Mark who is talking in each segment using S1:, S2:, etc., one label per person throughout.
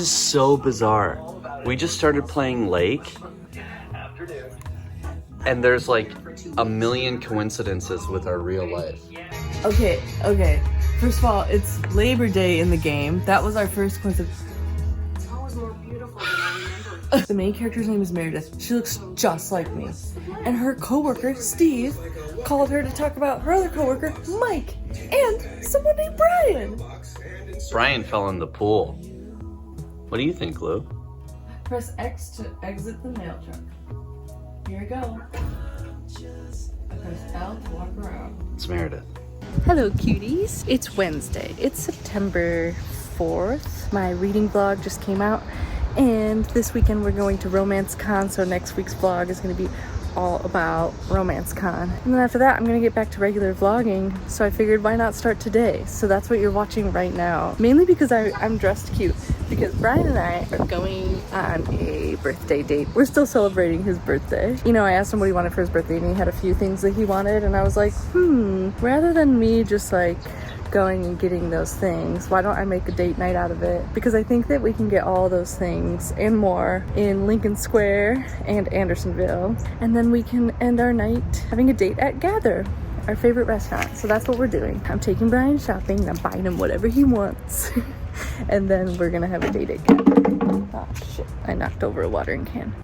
S1: is so bizarre. We just started playing Lake, and there's like a million coincidences with our real life.
S2: Okay. First of all, it's Labor Day in the game. That was our first coincidence.
S3: It's always more beautiful than I remember.
S2: The main character's name is Meredith. She looks just like me. And her coworker, Steve, called her to talk about her other coworker, Mike, and someone named Brian.
S1: Brian fell in the pool. What do you think, Lou?
S2: Press X to exit the mail truck. Here we go. I press L to walk around.
S1: It's Meredith.
S4: Hello cuties, it's Wednesday. It's September 4th. My reading vlog just came out, and this weekend we're going to Romance Con, so next week's vlog is going to be all about Romance Con. And then after that I'm going to get back to regular vlogging, so I figured why not start today? So that's what you're watching right now. Mainly because I'm dressed cute, because Brian and I are going on a birthday date. We're still celebrating his birthday. You know, I asked him what he wanted for his birthday, and he had a few things that he wanted, and I was like, rather than me just like going and getting those things, why don't I make a date night out of it? Because I think that we can get all those things and more in Lincoln Square and Andersonville, and then we can end our night having a date at Gather, our favorite restaurant. So that's what we're doing. I'm taking Brian shopping, and I'm buying him whatever he wants. And then we're gonna have a date at Gather. Oh shit, I knocked over a watering can.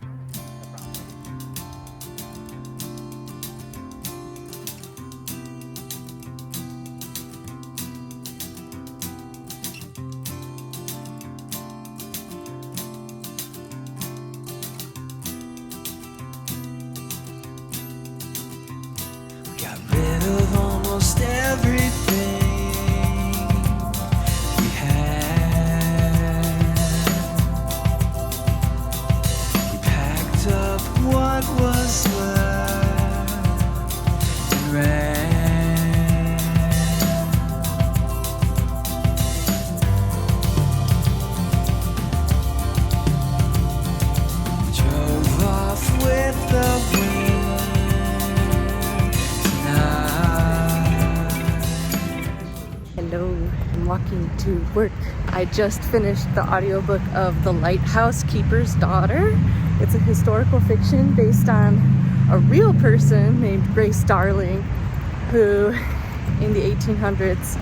S5: Got rid of almost everything we had. We packed up what was left and ran. We drove off with the wind.
S4: Hello, I'm walking to work. I just finished the audiobook of The Lighthouse Keeper's Daughter. It's a historical fiction based on a real person named Grace Darling, who in the 1800s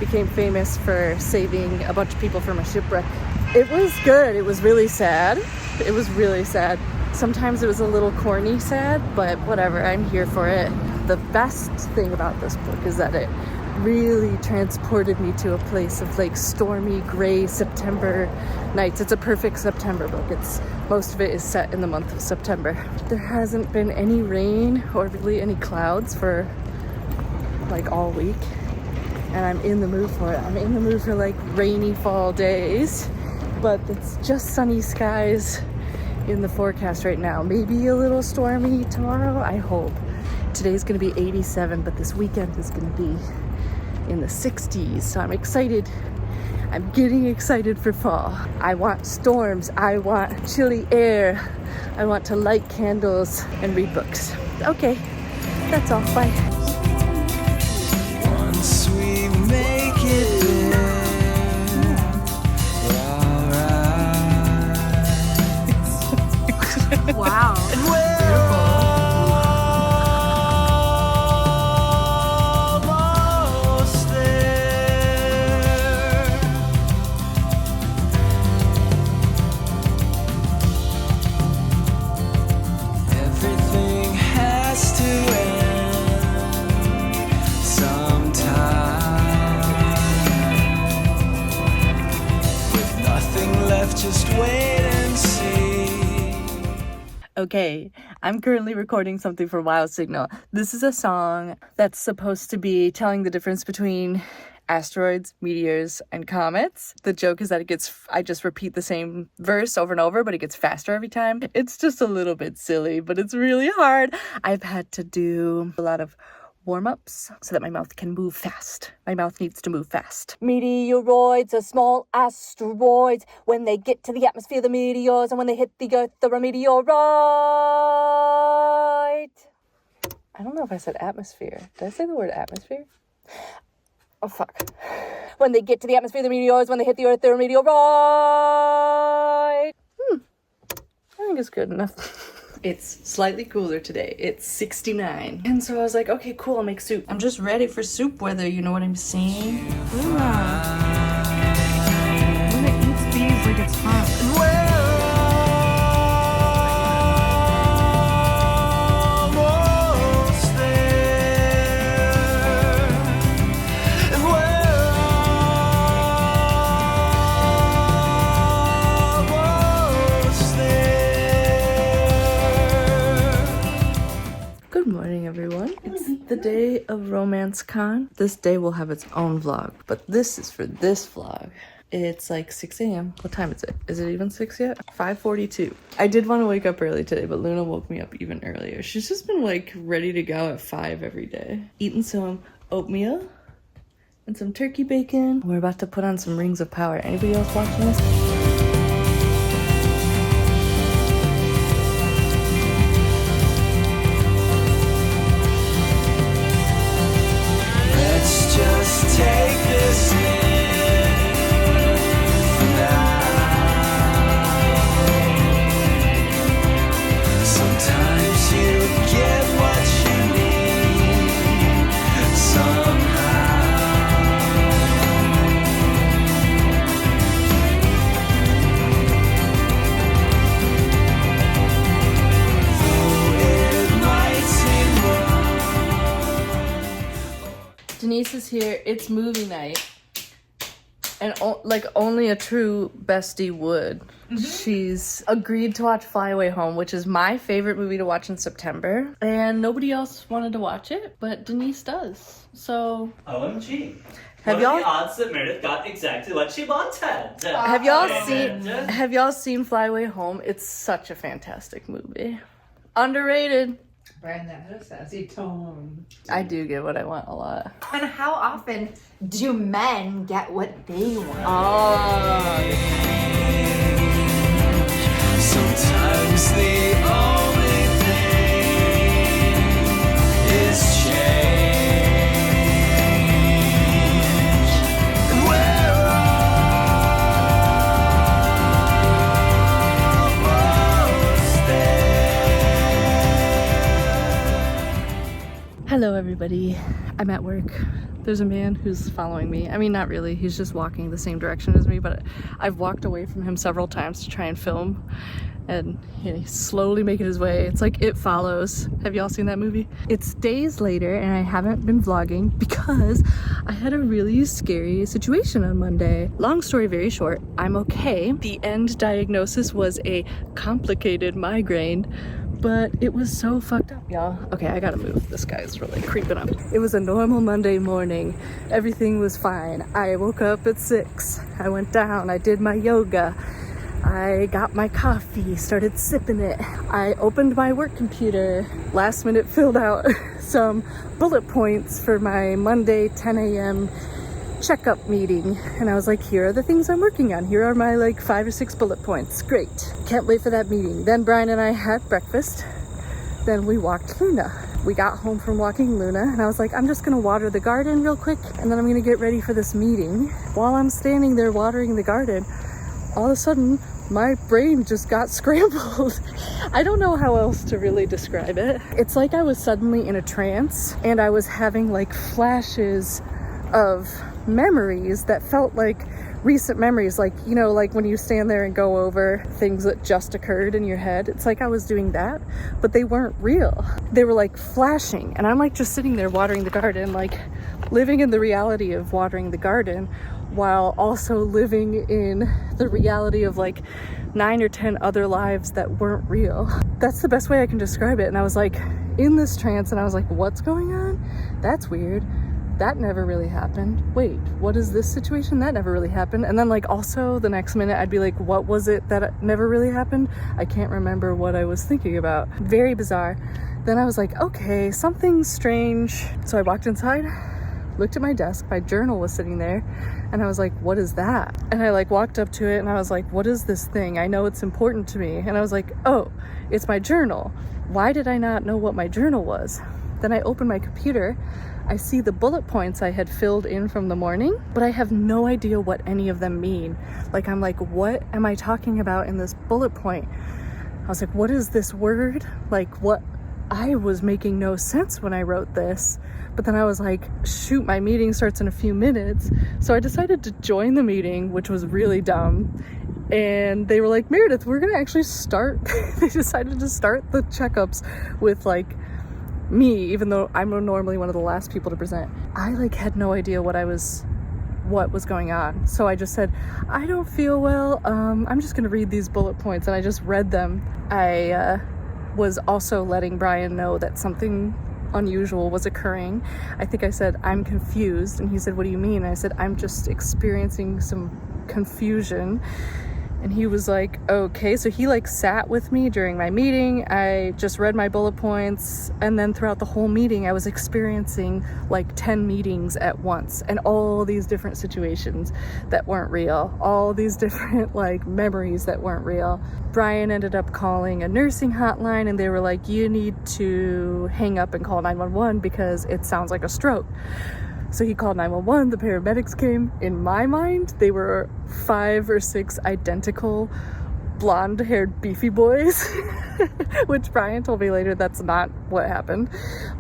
S4: became famous for saving a bunch of people from a shipwreck. It was good. It was really sad. It was really sad. Sometimes it was a little corny sad, but whatever, I'm here for it. The best thing about this book is that it really transported me to a place of like stormy gray September nights. It's a perfect September book. Most of it is set in the month of September. There hasn't been any rain or really any clouds for like all week, and I'm in the mood for it. I'm in the mood for like rainy fall days, but it's just sunny skies in the forecast right now. Maybe a little stormy tomorrow, I hope. Today's gonna be 87, but this weekend is gonna be in the 60s, so I'm excited. I'm getting excited for fall. I want storms, I want chilly air, I want to light candles and read books. Okay, that's all, bye.
S5: Once we make it there, we're alright.
S3: Wow.
S5: And we're almost there. Everything has to end sometime. With nothing left, just wait and see.
S4: Okay, I'm currently recording something for Wild Signal. This is a song that's supposed to be telling the difference between asteroids, meteors, and comets. The joke is that I just repeat the same verse over and over, but it gets faster every time. It's just a little bit silly, but it's really hard. I've had to do a lot of warm-ups so that my mouth can move fast. My mouth needs to move fast. Meteoroids are small asteroids. When they get to the atmosphere, the meteors, and when they hit the earth, they're a meteorite. I don't know if I said atmosphere. Did I say the word atmosphere? Oh, fuck. When they get to the atmosphere, the meteors. When they hit the earth, they're a meteorite. I think it's good enough. It's slightly cooler today. It's 69. And so I was like, okay, cool, I'll make soup. I'm just ready for soup weather, you know what I'm saying?
S2: When it eats these like it's hot.
S4: Good morning, everyone. It's the day of Romance Con. This day will have its own vlog, but this is for this vlog. It's like 6 a.m. What time is it? Is it even 6 yet? 5:42. I did want to wake up early today, but Luna woke me up even earlier. She's just been like ready to go at 5 every day. Eating some oatmeal and some turkey bacon. We're about to put on some Rings of Power. Anybody else watching this?
S5: Just take this in now. Sometimes you get what you need somehow. Though it might seem wrong.
S4: Denise is here. It's movie night. And like only a true bestie would. She's agreed to watch Fly Away Home, which is my favorite movie to watch in September. And nobody else wanted to watch it, but Denise does. So
S6: OMG.
S4: Have
S6: what
S4: y'all-
S6: are the odds that Meredith got exactly what she wanted?
S4: have y'all seen Fly Away Home? It's such a fantastic movie. Underrated.
S7: Brand that had a sassy tone.
S4: I do get what I want a lot.
S7: And how often do men get what they want?
S5: Sometimes the only thing is change. And we're almost there.
S4: Hello, everybody. I'm at work. There's a man who's following me. I mean, not really. He's just walking the same direction as me, but I've walked away from him several times to try and film, and he's slowly making his way. It's like It Follows. Have y'all seen that movie? It's days later, and I haven't been vlogging because I had a really scary situation on Monday. Long story very short, I'm okay. The end diagnosis was a complicated migraine, but it was so fucked up, y'all. Okay, I gotta move. This guy's really creeping up. It was a normal Monday morning. Everything was fine. I woke up at 6. I went down. I did my yoga. I got my coffee, started sipping it. I opened my work computer. Last minute filled out some bullet points for my Monday 10 a.m. checkup meeting, and I was like, here are the things I'm working on. Here are my like 5 or 6 bullet points. Great. Can't wait for that meeting. Then Brian and I had breakfast. Then we walked Luna. We got home from walking Luna, and I was like, I'm just gonna water the garden real quick, and then I'm gonna get ready for this meeting. While I'm standing there watering the garden, all of a sudden my brain just got scrambled. I don't know how else to really describe it. It's like I was suddenly in a trance, and I was having like flashes of memories that felt like recent memories, like, you know, like when you stand there and go over things that just occurred in your head. It's like I was doing that, but they weren't real. They were like flashing, and I'm like just sitting there watering the garden, like living in the reality of watering the garden while also living in the reality of like 9 or 10 other lives that weren't real. That's the best way I can describe it. And I was like in this trance, and I was like, what's going on? That's weird. That never really happened. Wait, what is this situation? That never really happened. And then like also the next minute I'd be like, what was it that never really happened? I can't remember what I was thinking about. Very bizarre. Then I was like, okay, something's strange. So I walked inside, looked at my desk, my journal was sitting there, and I was like, what is that? And I like walked up to it, and I was like, what is this thing? I know it's important to me. And I was like, oh, it's my journal. Why did I not know what my journal was? Then I opened my computer. I see the bullet points I had filled in from the morning, but I have no idea what any of them mean. Like, I'm like, what am I talking about in this bullet point? I was like, what is this word? Like, what? I was making no sense when I wrote this. But then I was like, shoot, my meeting starts in a few minutes. So I decided to join the meeting, which was really dumb. And they were like, Meredith, we're gonna actually start. They decided to start the checkups with like me, even though I'm normally one of the last people to present. I like had no idea what was going on. So I just said, I don't feel well. I'm just gonna read these bullet points. And I just read them. I was also letting Brian know that something unusual was occurring. I think I said, I'm confused. And he said, what do you mean? And I said, I'm just experiencing some confusion. And he was like, okay. So he like sat with me during my meeting. I just read my bullet points. And then throughout the whole meeting, I was experiencing like 10 meetings at once and all these different situations that weren't real. All these different like memories that weren't real. Brian ended up calling a nursing hotline and they were like, you need to hang up and call 911 because it sounds like a stroke. So he called 911, the paramedics came. In my mind, they were 5 or 6 identical blonde-haired beefy boys, which Brian told me later that's not what happened.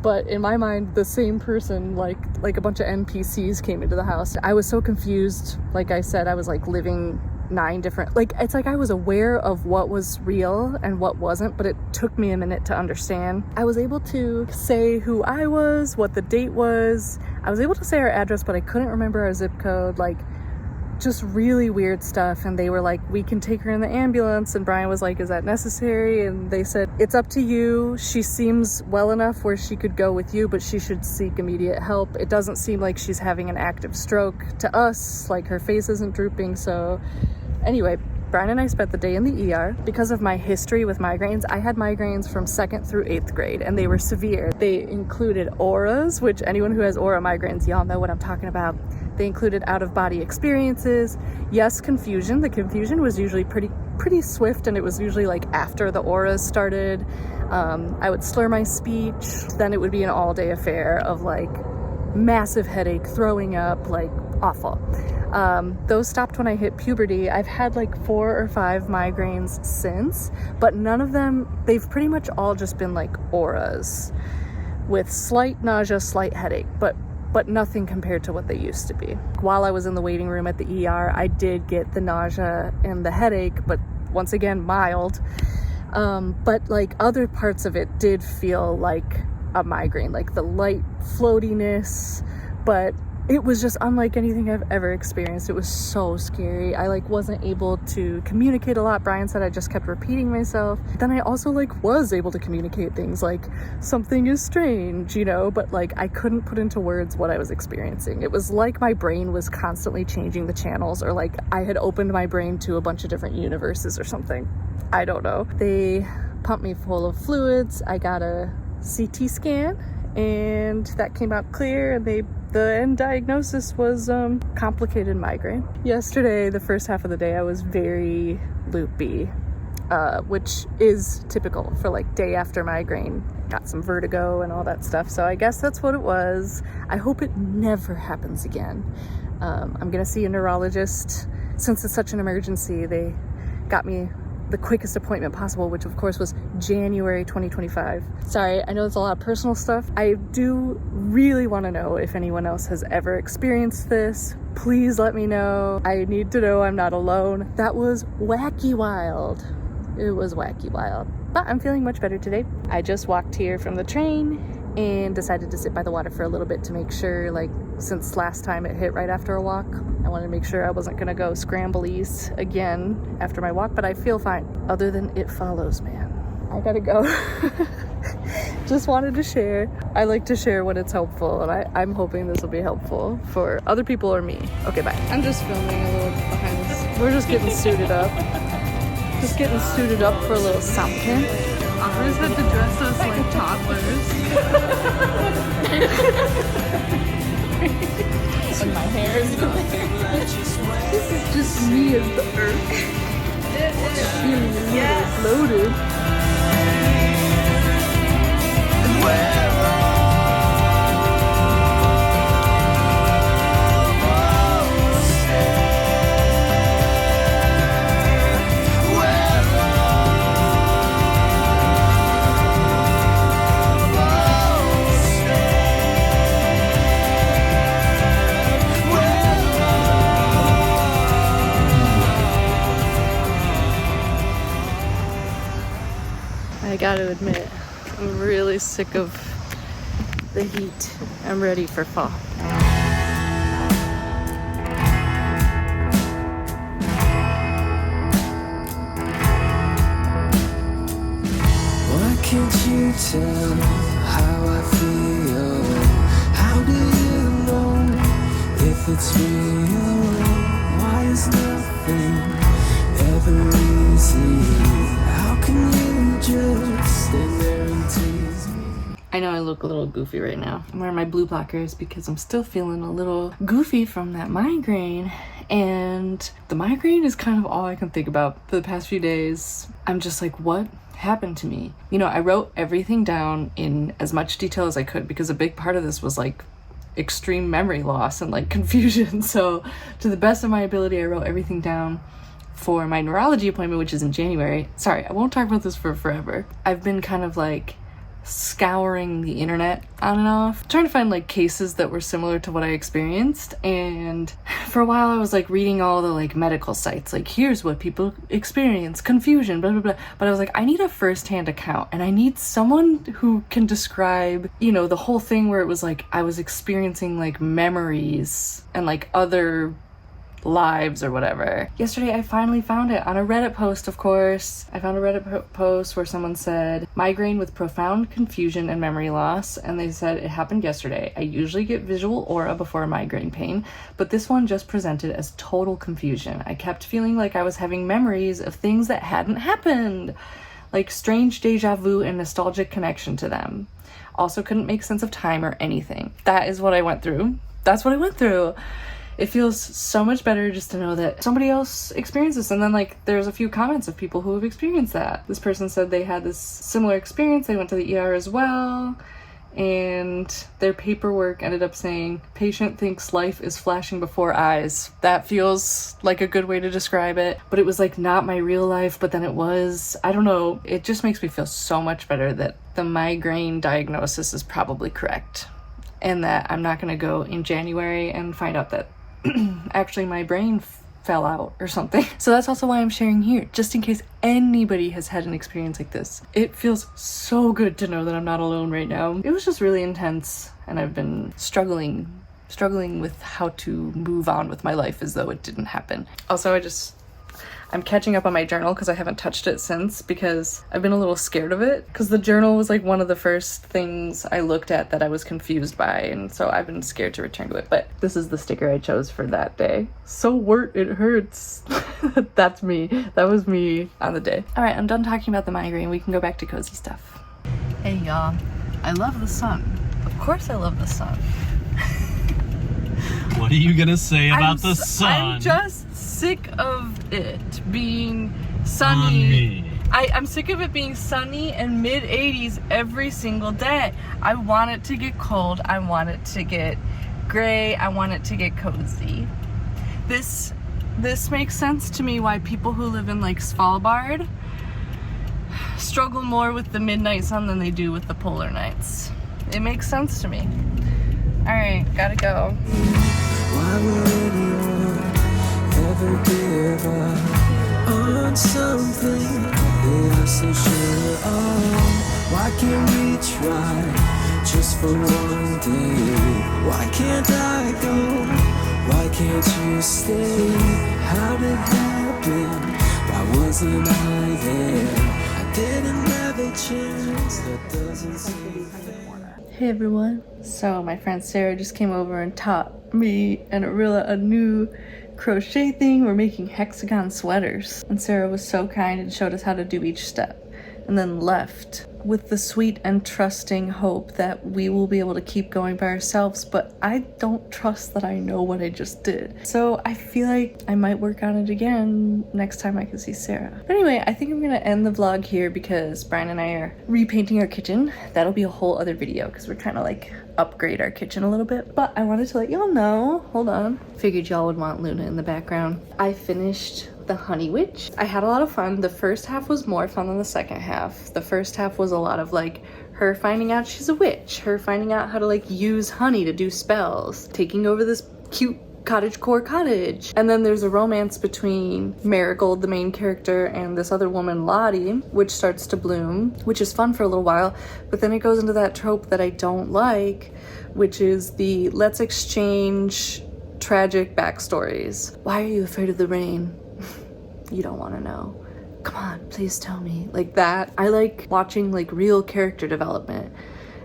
S4: But in my mind, the same person, like a bunch of NPCs came into the house. I was so confused. Like I said, I was like living 9 different, like it's like I was aware of what was real and what wasn't, but it took me a minute to understand. I was able to say who I was, what the date was. I was able to say our address, but I couldn't remember our zip code, like just really weird stuff. And they were like, we can take her in the ambulance. And Brian was like, is that necessary? And they said, it's up to you. She seems well enough where she could go with you, but she should seek immediate help. It doesn't seem like she's having an active stroke to us, like her face isn't drooping. So anyway, Brian and I spent the day in the ER. Because of my history with migraines, I had migraines from 2nd through 8th grade, and they were severe. They included auras, which anyone who has aura migraines, y'all know what I'm talking about. They included out-of-body experiences. Yes, confusion. The confusion was usually pretty swift, and it was usually like after the auras started. I would slur my speech. Then it would be an all-day affair of like massive headache, throwing up, like awful. Those stopped when I hit puberty. I've had like 4 or 5 migraines since, but none of them, they've pretty much all just been like auras with slight nausea, slight headache, but nothing compared to what they used to be. While I was in the waiting room at the ER, I did get the nausea and the headache, but once again, mild. But like other parts of it did feel like a migraine, like the light floatiness, but it was just unlike anything I've ever experienced. It was so scary. I like wasn't able to communicate a lot. Brian said I just kept repeating myself. Then I also like was able to communicate things like something is strange, you know, but like I couldn't put into words what I was experiencing. It was like my brain was constantly changing the channels, or like I had opened my brain to a bunch of different universes or something. I don't know. They pumped me full of fluids. I got a CT scan and that came out clear, and the end diagnosis was complicated migraine. Yesterday, the first half of the day, I was very loopy, which is typical for like day after migraine. Got some vertigo and all that stuff, so I guess that's what it was. I hope it never happens again. I'm gonna see a neurologist. Since it's such an emergency, they got me the quickest appointment possible, which of course was January 2025. Sorry, I know it's a lot of personal stuff. I do really want to know if anyone else has ever experienced this. Please let me know. I need to know I'm not alone. That was wacky wild. It was wacky wild. But I'm feeling much better today. I just walked here from the train and decided to sit by the water for a little bit to make sure, like, since last time it hit right after a walk, I wanted to make sure I wasn't gonna go scramblies again after my walk, but I feel fine. Other than it follows, man. I gotta go. Just wanted to share. I like to share when it's helpful, and I'm hoping this will be helpful for other people or me. Okay, bye. I'm just filming a little behind this. We're just getting suited up. Just getting suited up for a little something. Ours had to dress us like toddlers. And my hair is this is just me as the earth. Feeling a little bloated. I gotta admit, I'm really sick of the heat. I'm ready for fall.
S5: Why can't you tell how I feel? How do you know if it's real? Why is nothing ever easy? How can you just stand there and tease me?
S4: I know I look a little goofy right now. I'm wearing my blue blockers because I'm still feeling a little goofy from that migraine. And the migraine is kind of all I can think about for the past few days. I'm just like, what happened to me? You know, I wrote everything down in as much detail as I could because a big part of this was like extreme memory loss and like confusion. So to the best of my ability, I wrote everything down for my neurology appointment, which is in January. Sorry, I won't talk about this for forever. I've been kind of like scouring the internet on and off, trying to find like cases that were similar to what I experienced. And for a while I was like reading all the like medical sites, like here's what people experience, confusion, blah blah blah. But I was like, I need a first-hand account, and I need someone who can describe, you know, the whole thing where it was like I was experiencing like memories and like other lives or whatever. Yesterday I finally found it on a Reddit post, of course. I found a Reddit post where someone said, migraine with profound confusion and memory loss, and they said it happened yesterday. I usually get visual aura before a migraine pain, but this one just presented as total confusion. I kept feeling like I was having memories of things that hadn't happened, like strange deja vu and nostalgic connection to them. Also couldn't make sense of time or anything. That is what I went through. That's what I went through. It feels so much better just to know that somebody else experienced this. And then like there's a few comments of people who have experienced that. This person said they had this similar experience. They went to the ER as well, and their paperwork ended up saying patient thinks life is flashing before eyes. That feels like a good way to describe it, but it was like not my real life, but then it was. I don't know, it just makes me feel so much better that the migraine diagnosis is probably correct, and that I'm not going to go in January and find out that actually my brain fell out or something. So that's also why I'm sharing here, just in case anybody has had an experience like this. It feels so good to know that I'm not alone right now. It was just really intense, and I've been struggling with how to move on with my life as though it didn't happen. Also, I'm catching up on my journal because I haven't touched it since, because I've been a little scared of it, because the journal was like one of the first things I looked at that I was confused by, and so I've been scared to return to it. But this is the sticker I chose for that day. So it hurts. That's me. That was me on the day. All right, I'm done talking about the migraine. We can go back to cozy stuff. Hey y'all, I love the sun. Of course I love the sun.
S1: What are you gonna say about the sun?
S4: I'm just sick of it being sunny. I'm sick of it being sunny and mid-80s every single day. I want it to get cold. I want it to get gray. I want it to get cozy. This makes sense to me why people who live in like Svalbard struggle more with the midnight sun than they do with the polar nights. It makes sense to me. All right, gotta go.
S5: Why would anyone ever give up on something they are so sure of? Why can't we try just for one day? Why can't I go? Why can't you stay? How did it happen? Why wasn't I there? I didn't have a chance. That doesn't seem fair.
S4: Hey everyone. So my friend Sarah just came over and taught me and Arilla a new crochet thing. We're making hexagon sweaters. And Sarah was so kind and showed us how to do each step, and then left with the sweet and trusting hope that we will be able to keep going by ourselves. But I don't trust that I know what I just did. So I feel like I might work on it again next time I can see Sarah. But anyway, I think I'm gonna end the vlog here because Brian and I are repainting our kitchen. That'll be a whole other video because we're trying to like upgrade our kitchen a little bit. But I wanted to let y'all know, hold on. Figured y'all would want Luna in the background. I finished the Honey Witch. I had a lot of fun. The first half was more fun than the second half. The first half was a lot of like her finding out she's a witch, her finding out how to like use honey to do spells, taking over this cute cottagecore cottage. And then there's a romance between Marigold, the main character, and this other woman, Lottie, which starts to bloom, which is fun for a little while. But then it goes into that trope that I don't like, which is the let's exchange tragic backstories. Why are you afraid of the rain? You don't want to know. Come on, please tell me. Like that. I like watching like real character development.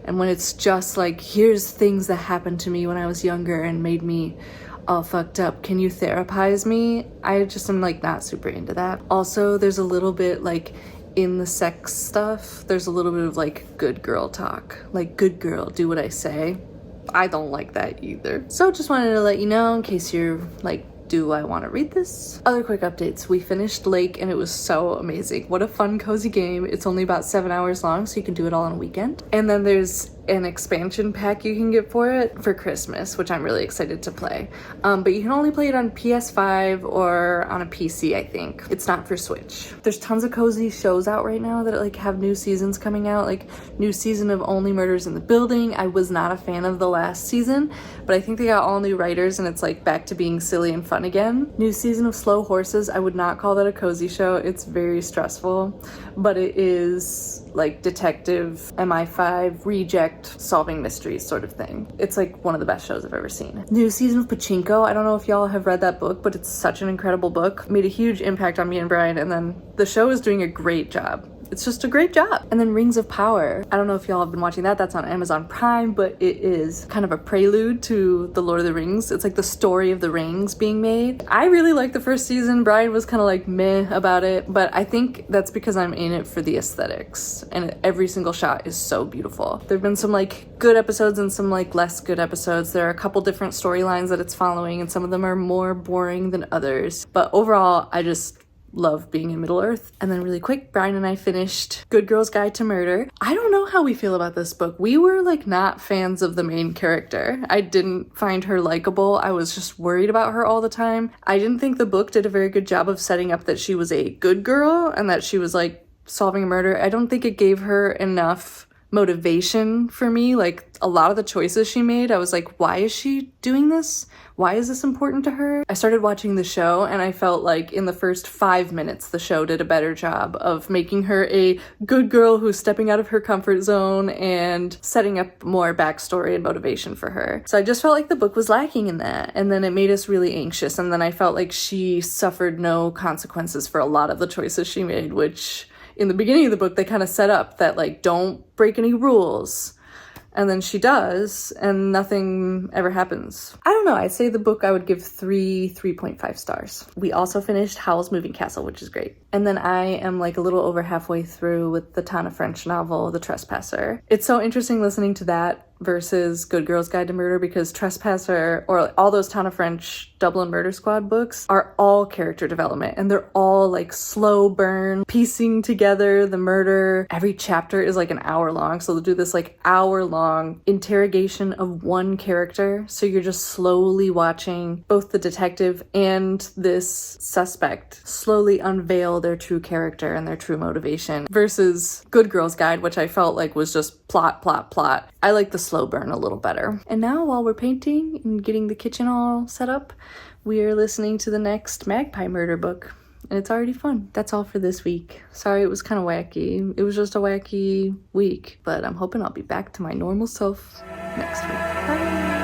S4: And when it's just like, here's things that happened to me when I was younger and made me all fucked up. Can you therapize me? I just am like not super into that. Also, there's a little bit like in the sex stuff, there's a little bit of like good girl talk. Like, good girl, do what I say. I don't like that either. So just wanted to let you know in case you're like, do I want to read this? Other quick updates. We finished Lake and it was so amazing. What a fun, cozy game. It's only about 7 hours long, so you can do it all in a weekend. And then there's an expansion pack you can get for it for Christmas, which I'm really excited to play. But you can only play it on PS5 or on a PC, I think. It's not for Switch. There's tons of cozy shows out right now that like have new seasons coming out, like new season of Only Murders in the Building. I was not a fan of the last season, but I think they got all new writers and it's like back to being silly and fun again. New season of Slow Horses. I would not call that a cozy show. It's very stressful, but it is like detective MI5 reject solving mysteries sort of thing. It's like one of the best shows I've ever seen. New season of Pachinko. I don't know if y'all have read that book, but it's such an incredible book. Made a huge impact on me and Brian, and then the show is doing a great job. It's just a great job. And then Rings of Power. I don't know if y'all have been watching that. That's on Amazon Prime, but it is kind of a prelude to the Lord of the Rings. It's like the story of the rings being made. I really liked the first season. Brian was kind of like meh about it, but I think that's because I'm in it for the aesthetics. And every single shot is so beautiful. There've been some like good episodes and some like less good episodes. There are a couple different storylines that it's following, and some of them are more boring than others. But overall, I just love being in Middle Earth. And then really quick, Brian and I finished Good Girl's Guide to Murder. I don't know how we feel about this book. We were like not fans of the main character. I didn't find her likable. I was just worried about her all the time. I didn't think the book did a very good job of setting up that she was a good girl and that she was like solving a murder. I don't think it gave her enough motivation for me. Like a lot of the choices she made, I was like, why is she doing this? Why is this important to her? I started watching the show and I felt like in the first 5 minutes, the show did a better job of making her a good girl who's stepping out of her comfort zone and setting up more backstory and motivation for her. So I just felt like the book was lacking in that. And then it made us really anxious. And then I felt like she suffered no consequences for a lot of the choices she made, which in the beginning of the book, they kind of set up that like, don't break any rules. And then she does, and nothing ever happens. I don't know, I'd say the book I would give 3.5 stars. We also finished Howl's Moving Castle, which is great. And then I am like a little over halfway through with the Tana French novel, The Trespasser. It's so interesting listening to that versus Good Girl's Guide to Murder, because Trespasser, or all those Tana French Dublin Murder Squad books, are all character development, and they're all like slow burn, piecing together the murder. Every chapter is like an hour long, so they'll do this like hour-long interrogation of one character, so you're just slowly watching both the detective and this suspect slowly unveil their true character and their true motivation, versus Good Girl's Guide, which I felt like was just plot, plot, plot. I like the slow burn a little better. And now while we're painting and getting the kitchen all set up, we are listening to the next Magpie Murder book. And it's already fun. That's all for this week. Sorry it was kind of wacky. It was just a wacky week. But I'm hoping I'll be back to my normal self next week. Bye!